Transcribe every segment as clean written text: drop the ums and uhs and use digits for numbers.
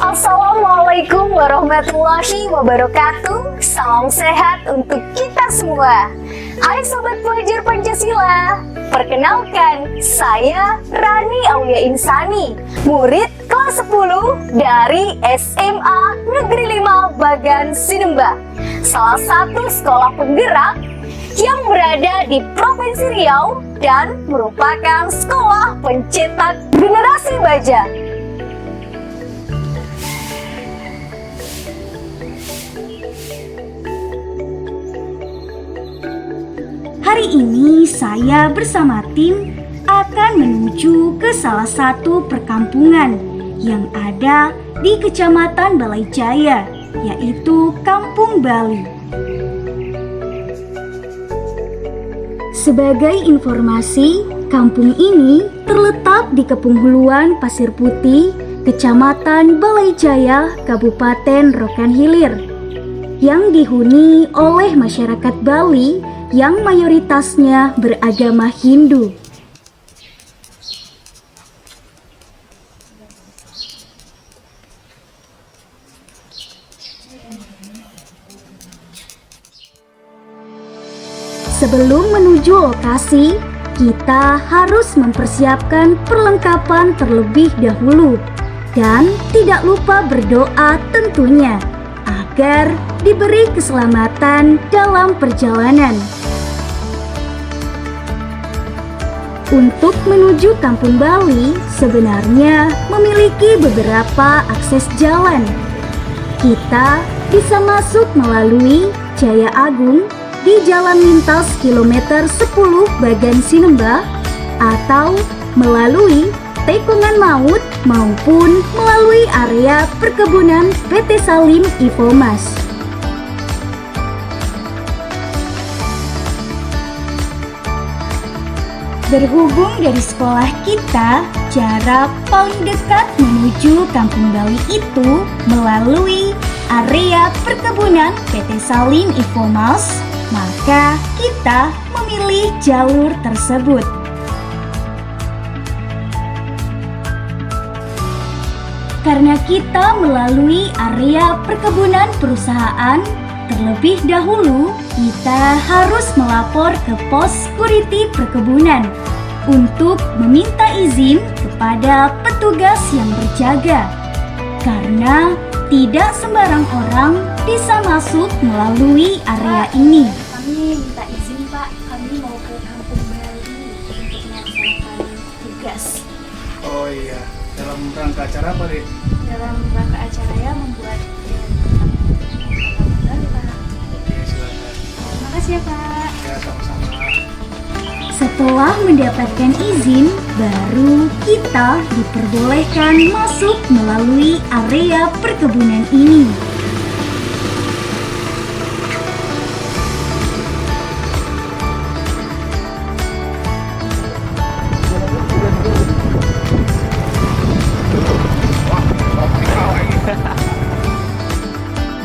Assalamualaikum warahmatullahi wabarakatuh. Salam sehat untuk kita semua. Hai Sobat Pelajar Pancasila, perkenalkan saya Rani Aulia Insani, murid kelas 10 dari SMA Negeri 5 Bagan Sinembah, salah satu sekolah penggerak yang berada di Provinsi Riau dan merupakan sekolah pencetak generasi baja. Hari ini saya bersama tim akan menuju ke salah satu perkampungan yang ada di Kecamatan Balai Jaya, yaitu Kampung Bali. Sebagai informasi, kampung ini terletak di Kepunghuluan Pasir Putih, Kecamatan Balai Jaya, Kabupaten Rokan Hilir, yang dihuni oleh masyarakat Bali yang mayoritasnya beragama Hindu. Sebelum menuju lokasi, kita harus mempersiapkan perlengkapan terlebih dahulu dan tidak lupa berdoa tentunya agar diberi keselamatan dalam perjalanan. Untuk menuju Kampung Bali sebenarnya memiliki beberapa akses jalan. Kita bisa masuk melalui Jaya Agung di Jalan Lintas kilometer 10 Bagan Sinembah, atau melalui Tikungan Maut maupun melalui area perkebunan PT Salim Infomas. Berhubung dari sekolah kita, jarak paling dekat menuju Kampung Bali itu melalui area perkebunan PT Salim Infomas, maka kita memilih jalur tersebut. Karena kita melalui area perkebunan perusahaan, terlebih dahulu kita harus melapor ke pos security perkebunan untuk meminta izin kepada petugas yang berjaga. Karena tidak sembarang orang bisa masuk melalui area ini. Kami minta izin Pak, kami mau ke Kampung Bali untuk melaksanakan tugas. Oh iya, dalam rangka acara apa deh? Dalam rangka acara ya membuat Kampung Bali Pak. Oke, silakan. Makasih ya Pak. Ya, sama-sama. Setelah mendapatkan izin, baru kita diperbolehkan masuk melalui area perkebunan ini.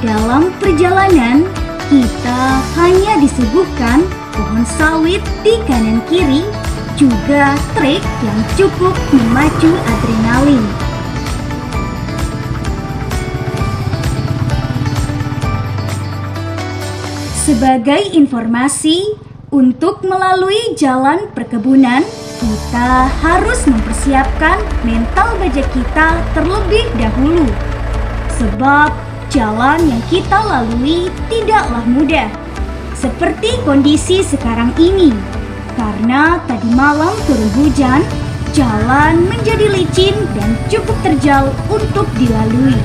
Dalam perjalanan, kita hanya disuguhkan pohon sawit di kanan kiri, juga trek yang cukup memacu adrenalin. Sebagai informasi, untuk melalui jalan perkebunan, kita harus mempersiapkan mental baja kita terlebih dahulu. Sebab jalan yang kita lalui tidaklah mudah, seperti kondisi sekarang ini. Karena tadi malam turun hujan, jalan menjadi licin dan cukup terjal untuk dilalui.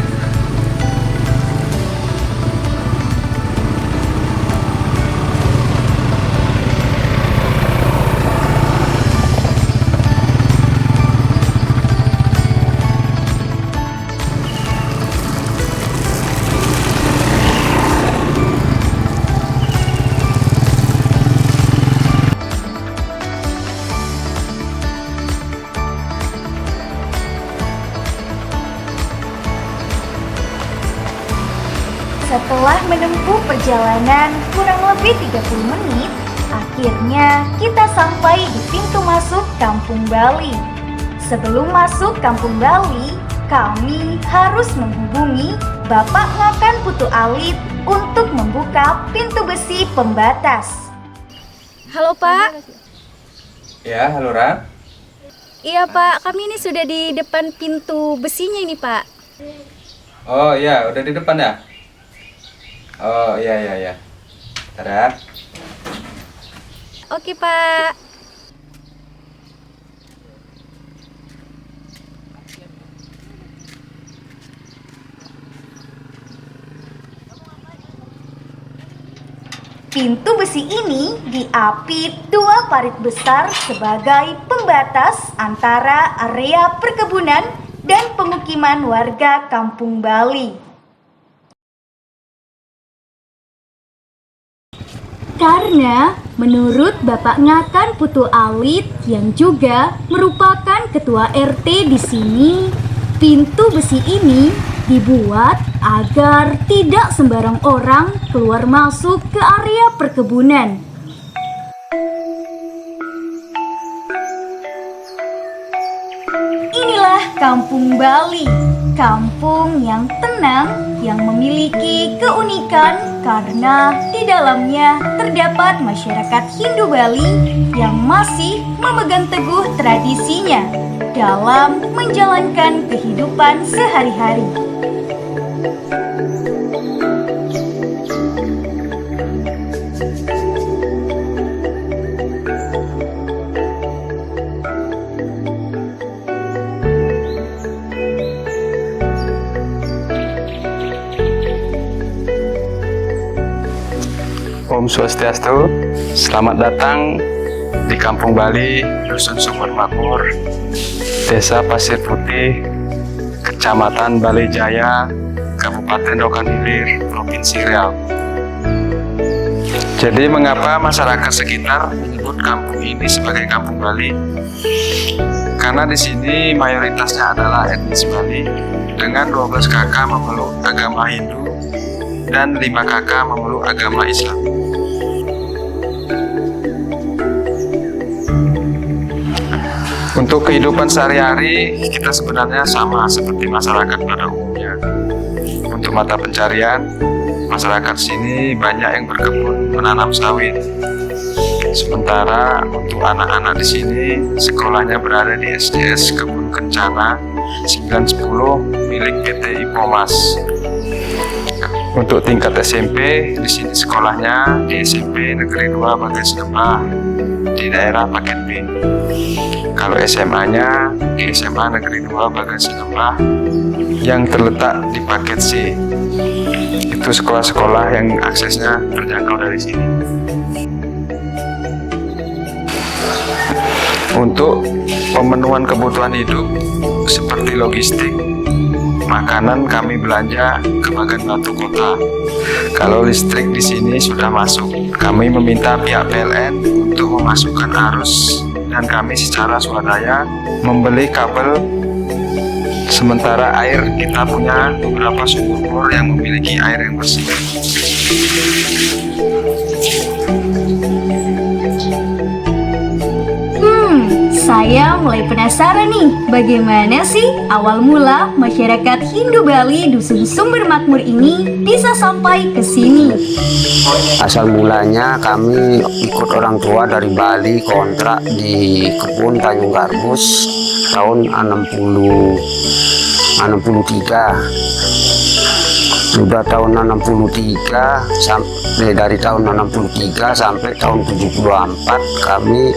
Setelah menempuh perjalanan kurang lebih 30 menit, akhirnya kita sampai di pintu masuk Kampung Bali. Sebelum masuk Kampung Bali, kami harus menghubungi Bapak Ngakan Putu Alit untuk membuka pintu besi pembatas. Halo Pak. Ya, halo Ra. Iya Pak, kami ini sudah di depan pintu besinya ini Pak. Oh iya, udah di depan ya? Oh iya. Tada. Oke Pak. Pintu besi ini diapit dua parit besar sebagai pembatas antara area perkebunan dan pemukiman warga Kampung Bali. Karena menurut Bapak Ngakan Putu Alit yang juga merupakan ketua RT di sini, pintu besi ini dibuat agar tidak sembarang orang keluar masuk ke area perkebunan. Inilah Kampung Bali, kampung yang tenang yang memiliki keunikan karena di dalamnya terdapat masyarakat Hindu Bali yang masih memegang teguh tradisinya dalam menjalankan kehidupan sehari-hari. Om Swastiastu, selamat datang di Kampung Bali, Dusun Sumber Makmur, Desa Pasir Putih, Kecamatan Balai Jaya, Kabupaten Rokan Hilir, Provinsi Riau. Jadi mengapa masyarakat sekitar menyebut kampung ini sebagai Kampung Bali? Karena di sini mayoritasnya adalah etnis Bali dengan 12 kakak memeluk agama Hindu dan 5 kakak memeluk agama Islam. Untuk kehidupan sehari-hari, kita sebenarnya sama seperti masyarakat pada umumnya. Untuk mata pencarian, masyarakat sini banyak yang berkebun menanam sawit. Sementara untuk anak-anak di sini, sekolahnya berada di SDS Kebun Kencana 910 milik PT Ipomas. Untuk tingkat SMP, di sini sekolahnya di SMP Negeri 2 Bagas Lembah di daerah Paket B. Kalau SMA-nya di SMA Negeri 2 Bagas Lembah yang terletak di Paket C. Itu sekolah-sekolah yang aksesnya terjangkau dari sini. Untuk pemenuhan kebutuhan hidup seperti logistik, makanan kami belanja ke Bagan Batu Kota. Kalau listrik di sini sudah masuk, kami meminta pihak PLN untuk memasukkan arus dan kami secara swadaya membeli kabel. Sementara air kita punya beberapa sumur bor yang memiliki air yang bersih. Saya mulai penasaran nih, bagaimana sih awal mula masyarakat Hindu Bali Dusun Sumber Makmur ini bisa sampai ke sini? Asal mulanya kami ikut orang tua dari Bali kontrak di kebun Tanjung Garbus tahun 63. Sudah tahun 63 sampai dari tahun 63 sampai tahun 74 kami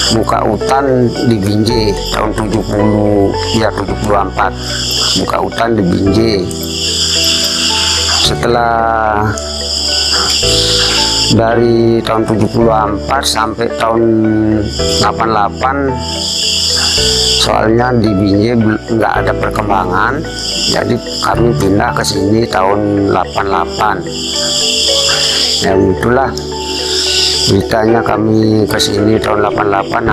buka hutan di Binjai tahun 74 buka hutan di Binjai. Setelah dari tahun 74 sampai tahun 88 soalnya di Binjai nggak ada perkembangan, jadi kami pindah ke sini tahun 88. Ya itulah ceritanya kami ke sini tahun 88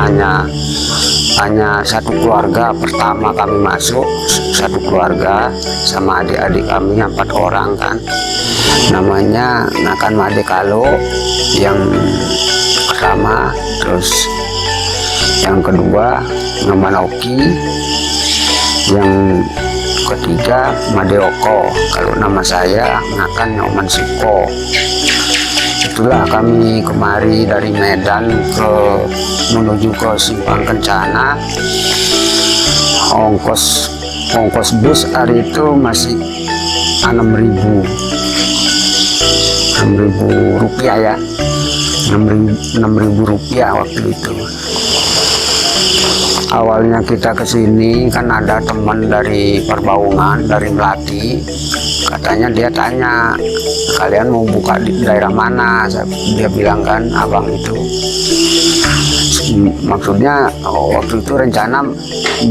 hanya satu keluarga. Pertama kami masuk satu keluarga sama adik-adik kami 4 orang kan. Namanya Ngakan Made Kalo yang pertama, terus yang kedua nama Noki, yang ketiga Madeoko. Kalau nama saya Ngakan Nyoman Siko. Itulah kami kemari dari Medan menuju ke Simpang Kencana. Ongkos bus hari itu masih 6.000 rupiah ya, 6.000 rupiah waktu itu. Awalnya kita ke sini kan ada teman dari Perbaungan, dari Melati. Katanya dia tanya, kalian mau buka di daerah mana? Dia bilang kan, abang itu. Maksudnya waktu itu rencana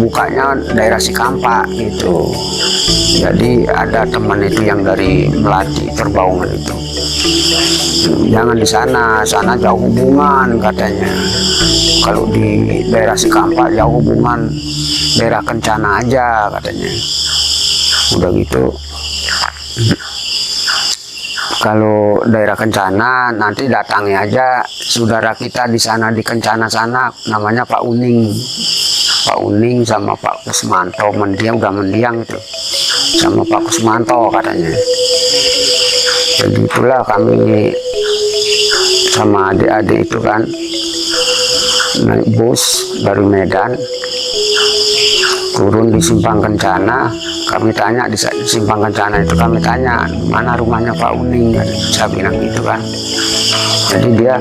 bukanya daerah Sikampa gitu. Jadi ada teman itu yang dari Melati, Perbaungan itu. Jangan di sana, sana jauh hubungan katanya. Kalau di daerah Sikampa jauh hubungan, daerah Kencana aja katanya. Udah gitu, kalau daerah Kencana nanti datangi aja saudara kita di sana di Kencana sana, namanya Pak Uning. Pak Uning sama Pak Kusmanto, dia udah mendiang itu, sama Pak Kusmanto katanya. Jadi itulah kami sama adik-adik itu kan naik bus dari Medan, turun di Simpang Kencana. Kami tanya di Simpang Kencana itu, kami tanya mana rumahnya Pak Uning, saya bilang gitu kan. Jadi dia,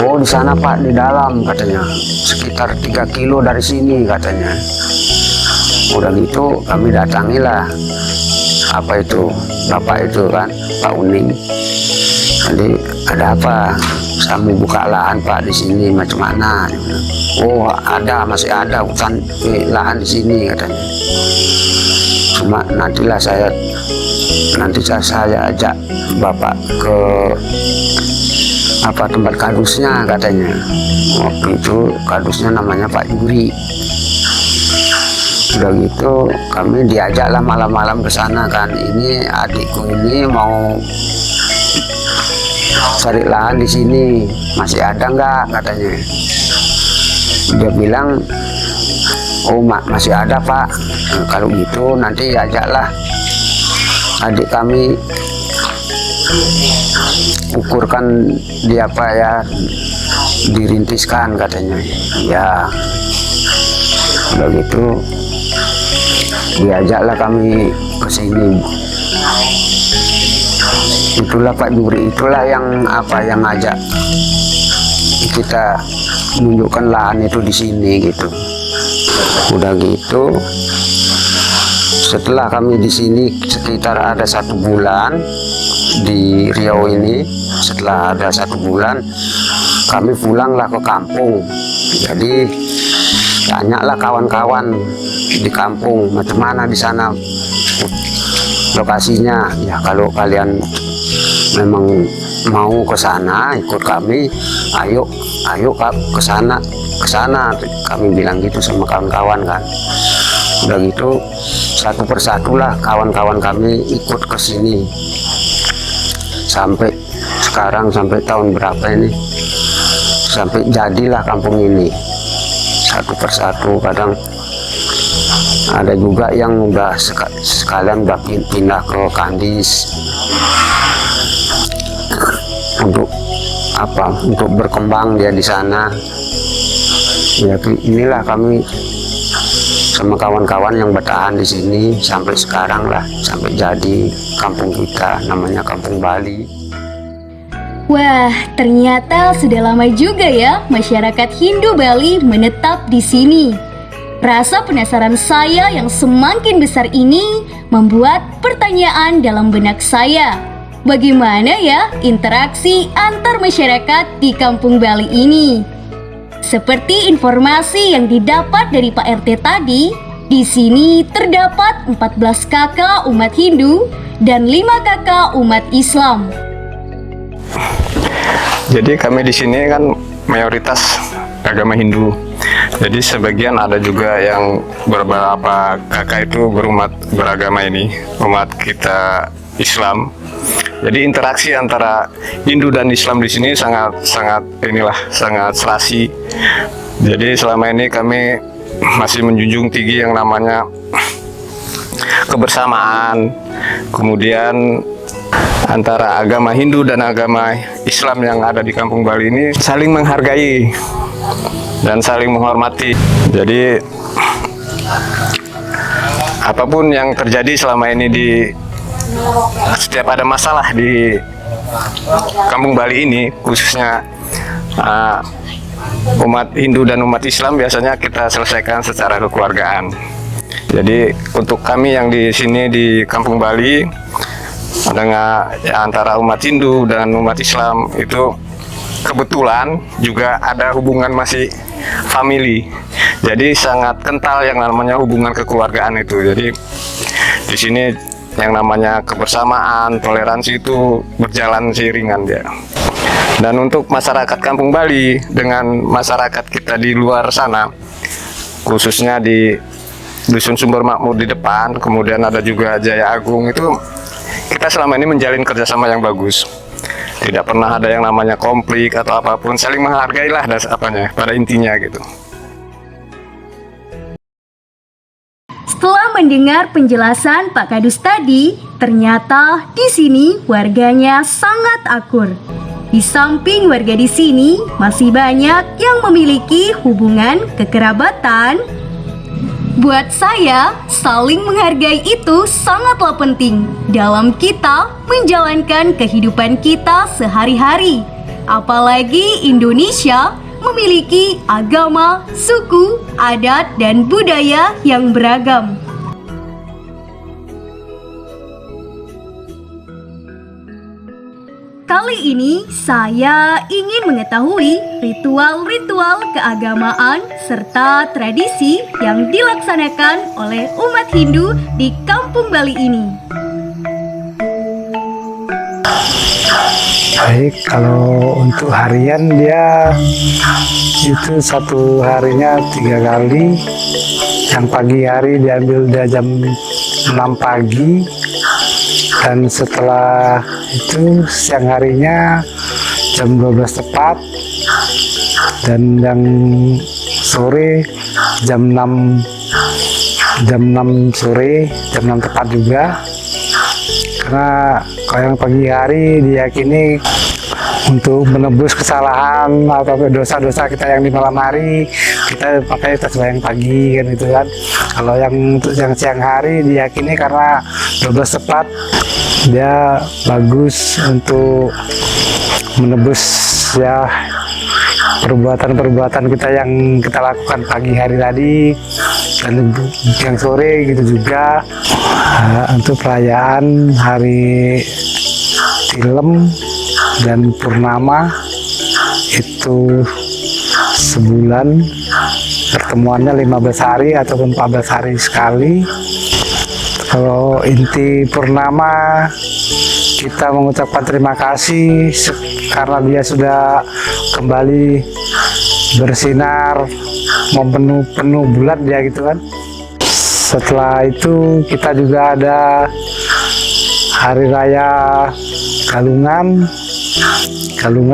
oh di sana Pak, di dalam katanya, sekitar 3 kilo dari sini katanya. Udah gitu kami datangilah apa itu bapak itu kan, Pak Uning. Jadi ada apa? Saya mau buka lahan Pak di sini, macam mana? Oh ada, masih ada hutan lahan di sini katanya. Cuma nantilah nanti saya ajak bapak ke apa tempat kadusnya katanya. Waktu itu kadusnya namanya Pak Juri. Udah gitu kami diajaklah malam-malam ke sana kan. Ini adikku ini mau cari lahan di sini, masih ada nggak katanya. Dia bilang, oh masih ada Pak. Kalau gitu nanti ajaklah adik kami ukurkan dia apa ya, dirintiskan katanya. Ya udah gitu diajaklah kami ke sini. Itulah Pak Juri, itulah yang ngajak kita menunjukkan lahan itu di sini gitu. Udah gitu setelah kami di sini sekitar ada 1 bulan di Riau ini, setelah ada 1 bulan kami pulanglah ke kampung. Jadi tanyalah kawan-kawan di kampung macam mana di sana lokasinya. Ya kalau kalian memang mau ke sana ikut kami, ayo ke sana kami bilang gitu sama kawan-kawan kan. Udah gitu satu persatu lah kawan-kawan kami ikut ke sini sampai sekarang, sampai tahun berapa ini, sampai jadilah kampung ini satu persatu. Kadang ada juga yang udah sekalian udah pindah ke Kandis untuk berkembang dia di sana. Ya inilah kami sama kawan-kawan yang bertahan di sini sampai sekarang lah, sampai jadi kampung kita namanya Kampung Bali. Wah, ternyata sudah lama juga ya masyarakat Hindu Bali menetap di sini. Rasa penasaran saya yang semakin besar ini membuat pertanyaan dalam benak saya. Bagaimana ya interaksi antar masyarakat di Kampung Bali ini? Seperti informasi yang didapat dari Pak RT tadi, di sini terdapat 14 kakak umat Hindu dan 5 kakak umat Islam. Jadi kami di sini kan mayoritas agama Hindu. Jadi sebagian ada juga yang beberapa kakak itu beragama ini, umat kita Islam. Jadi interaksi antara Hindu dan Islam di sini sangat serasi. Jadi selama ini kami masih menjunjung tinggi yang namanya kebersamaan, kemudian antara agama Hindu dan agama Islam yang ada di Kampung Bali ini saling menghargai dan saling menghormati. Jadi apapun yang terjadi selama ini setiap ada masalah di Kampung Bali ini, khususnya umat Hindu dan umat Islam, biasanya kita selesaikan secara kekeluargaan. Jadi untuk kami yang di sini di Kampung Bali, dengan antara umat Hindu dan umat Islam itu kebetulan juga ada hubungan masih family. Jadi sangat kental yang namanya hubungan kekeluargaan itu. Jadi di sini yang namanya kebersamaan, toleransi itu berjalan seiringan dia. Dan untuk masyarakat Kampung Bali dengan masyarakat kita di luar sana, khususnya di Dusun Sumber Makmur di depan, kemudian ada juga Jaya Agung, itu kita selama ini menjalin kerjasama yang bagus. Tidak pernah ada yang namanya konflik atau apapun, saling menghargailah pada intinya gitu. Setelah mendengar penjelasan Pak Kadus tadi, ternyata di sini warganya sangat akur. Di samping warga di sini masih banyak yang memiliki hubungan kekerabatan. Buat saya, saling menghargai itu sangatlah penting dalam kita menjalankan kehidupan kita sehari-hari. Apalagi Indonesia memiliki agama, suku, adat, dan budaya yang beragam. Kali ini saya ingin mengetahui ritual-ritual keagamaan serta tradisi yang dilaksanakan oleh umat Hindu di Kampung Bali ini. Baik, kalau untuk harian dia itu satu harinya 3 kali. Yang pagi hari diambil dia jam 6 pagi. Dan setelah itu siang harinya jam 12 tepat, dan yang sore jam 6 sore, jam 6 tepat juga. Karena kalau yang pagi hari diyakini untuk menebus kesalahan atau dosa-dosa kita yang di malam hari, kita pakai sembahyang pagi kan itu kan. Kalau yang untuk yang siang hari diyakini karena 12 tepat dia bagus untuk menebus ya perbuatan-perbuatan kita yang kita lakukan pagi hari tadi, dan yang sore gitu juga. Untuk perayaan hari Tilem dan Purnama itu sebulan, pertemuannya 15 hari ataupun 14 hari sekali. Kalau inti Purnama, kita mengucapkan terima kasih karena dia sudah kembali bersinar, mau penuh bulat dia gitu kan. Setelah itu kita juga ada hari raya Galungan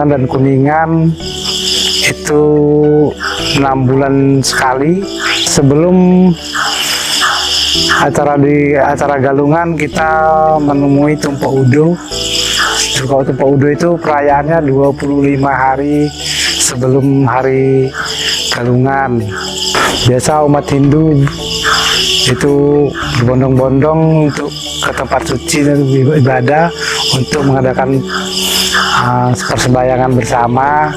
dan Kuningan, itu 6 bulan sekali. Sebelum acara Galungan kita menemui Tumpuk Udo. Kalau Tumpuk Udo itu perayaannya 25 hari sebelum hari Galungan. Biasa umat Hindu itu berbondong-bondong untuk ke tempat suci dan ibadah untuk mengadakan persembahyangan bersama.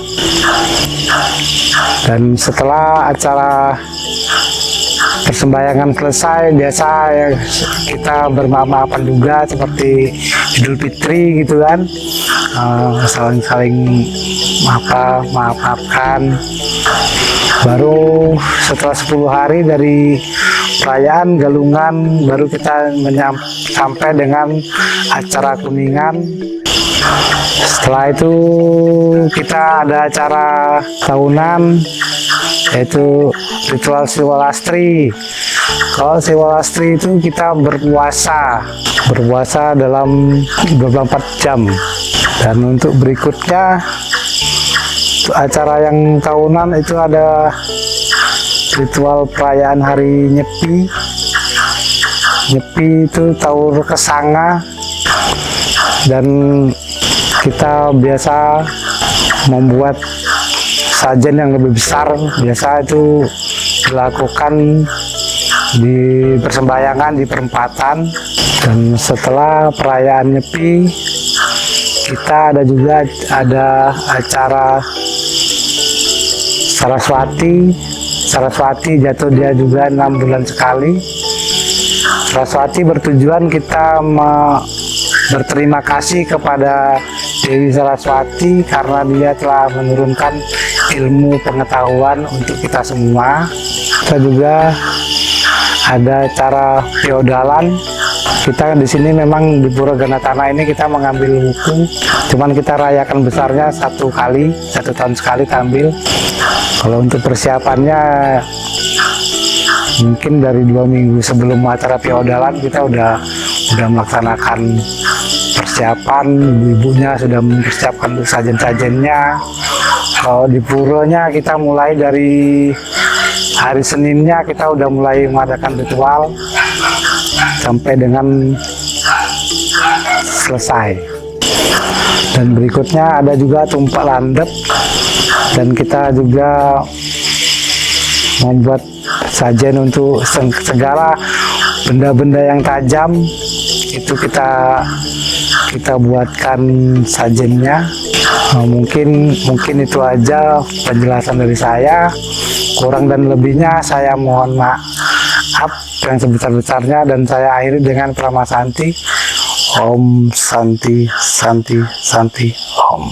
Dan setelah acara persembahyangan selesai, biasa ya kita bermaaf-maafan juga seperti Idul Fitri gitu kan, saling maafkan. Baru setelah 10 hari dari perayaan Galungan, baru kita sampai dengan acara Kuningan. Setelah itu kita ada acara tahunan, yaitu ritual Siwalastri. Kalau Siwalastri itu kita berpuasa dalam 24 jam. Dan untuk berikutnya, acara yang tahunan itu ada ritual perayaan hari Nyepi. nyepi itu taur kesanga, dan kita biasa membuat sajen yang lebih besar. Biasa itu dilakukan di persembahyangan di perempatan. Dan setelah perayaan Nyepi, kita ada acara Saraswati jatuh dia juga 6 bulan sekali. Saraswati bertujuan kita berterima kasih kepada Dewi Saraswati karena dia telah menurunkan ilmu pengetahuan untuk kita semua. Kita juga ada cara feodalan. Kita di sini memang di Pura Ganatana ini kita mengambil buku, cuman kita rayakan besarnya 1 tahun sekali tampil. Kalau untuk persiapannya mungkin dari 2 minggu sebelum acara feodalan kita udah melaksanakan persiapan, ibu-ibunya sudah mempersiapkan sajen-sajennya. Kalau di puronya kita mulai dari hari Seninnya kita udah mulai mengadakan ritual sampai dengan selesai. Dan berikutnya ada juga tumpak landep, dan kita juga membuat sajen untuk segala benda-benda yang tajam itu kita buatkan sajennya. Mungkin itu aja penjelasan dari saya. Kurang dan lebihnya saya mohon maaf yang sebesar-besarnya, dan saya akhiri dengan Pramasanti. Om Santi Santi Santi Om.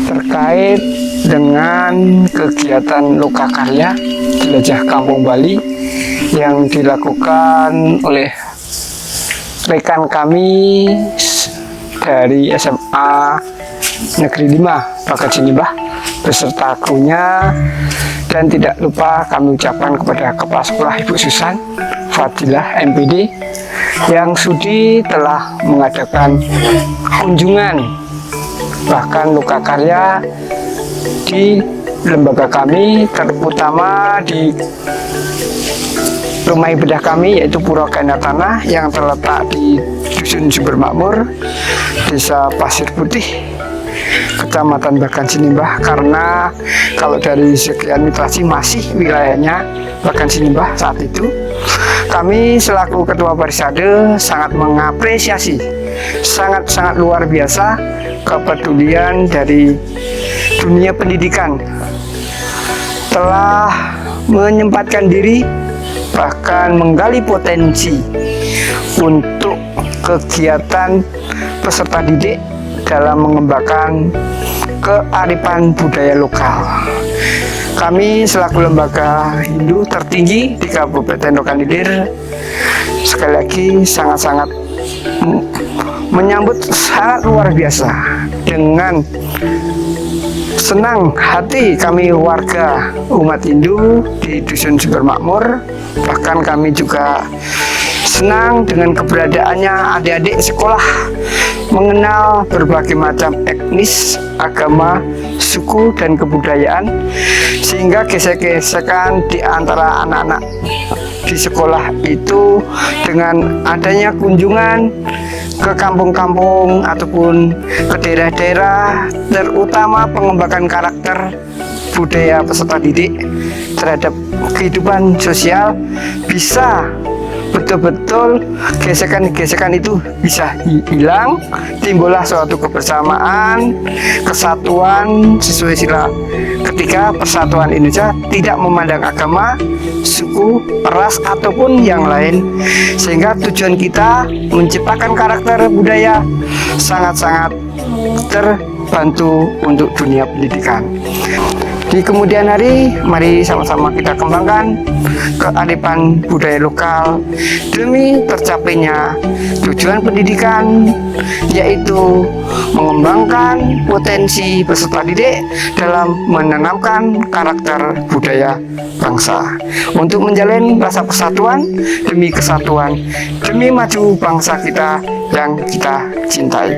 Terkait dengan kegiatan lokakarya Jelajah Kampung Bali yang dilakukan oleh rekan kami dari SMA Negeri 5 Bakat Sinimbah beserta krunya, dan tidak lupa kami ucapkan kepada Kepala Sekolah Ibu Susan Fadilah MPD yang sudi telah mengadakan kunjungan bahkan lokakarya di lembaga kami, terutama di rumah ibadah kami yaitu Pura Ganatana yang terletak di Dusun Sumber Makmur, Desa Pasir Putih, Kecamatan Bagan Sinimbah. Karena kalau dari segi administrasi masih wilayahnya Bagan Sinimbah saat itu, kami selaku Ketua Parisade sangat mengapresiasi sangat luar biasa kepedulian dari dunia pendidikan, telah menyempatkan diri bahkan menggali potensi untuk kegiatan peserta didik dalam mengembangkan kearifan budaya lokal. Kami selaku lembaga Hindu tertinggi di Kabupaten Rokan Hilir sekali lagi sangat-sangat menyambut sangat luar biasa. Dengan senang hati kami warga umat Hindu di Dusun Sumber Makmur, bahkan kami juga senang dengan keberadaannya adik-adik sekolah mengenal berbagai macam etnis, agama, suku, dan kebudayaan, sehingga gesek-gesekan di antara anak-anak di sekolah itu dengan adanya kunjungan ke kampung-kampung ataupun ke daerah-daerah, terutama pengembangan karakter budaya peserta didik terhadap kehidupan sosial, bisa betul-betul gesekan-gesekan itu bisa hilang, timbullah suatu kebersamaan, kesatuan sesuai sila ketiga Persatuan Indonesia, tidak memandang agama, suku, ras ataupun yang lain, sehingga tujuan kita menciptakan karakter budaya sangat-sangat terbantu untuk dunia pendidikan. Di Di kemudian hari, mari sama-sama kita kembangkan kearifan budaya lokal demi tercapainya tujuan pendidikan, yaitu mengembangkan potensi peserta didik dalam menanamkan karakter budaya bangsa untuk menjalin rasa persatuan demi kesatuan demi maju bangsa kita yang kita cintai.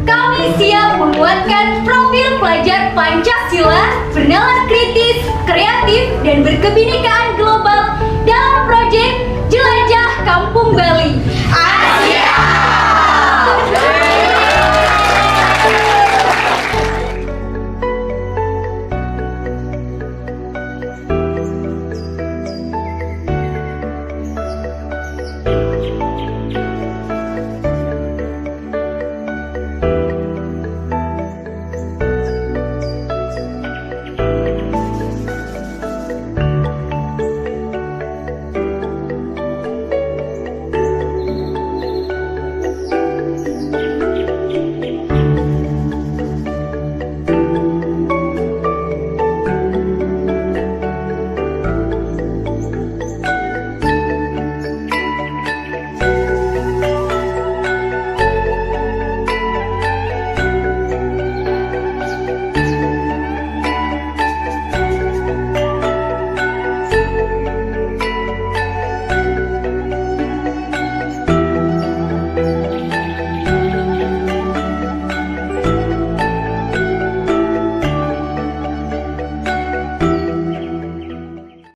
Kami siap menguatkan profil pelajar Pancasila, bernalar kritis, kreatif, dan berkebinekaan global dalam proyek Jelajah Kampung Bali.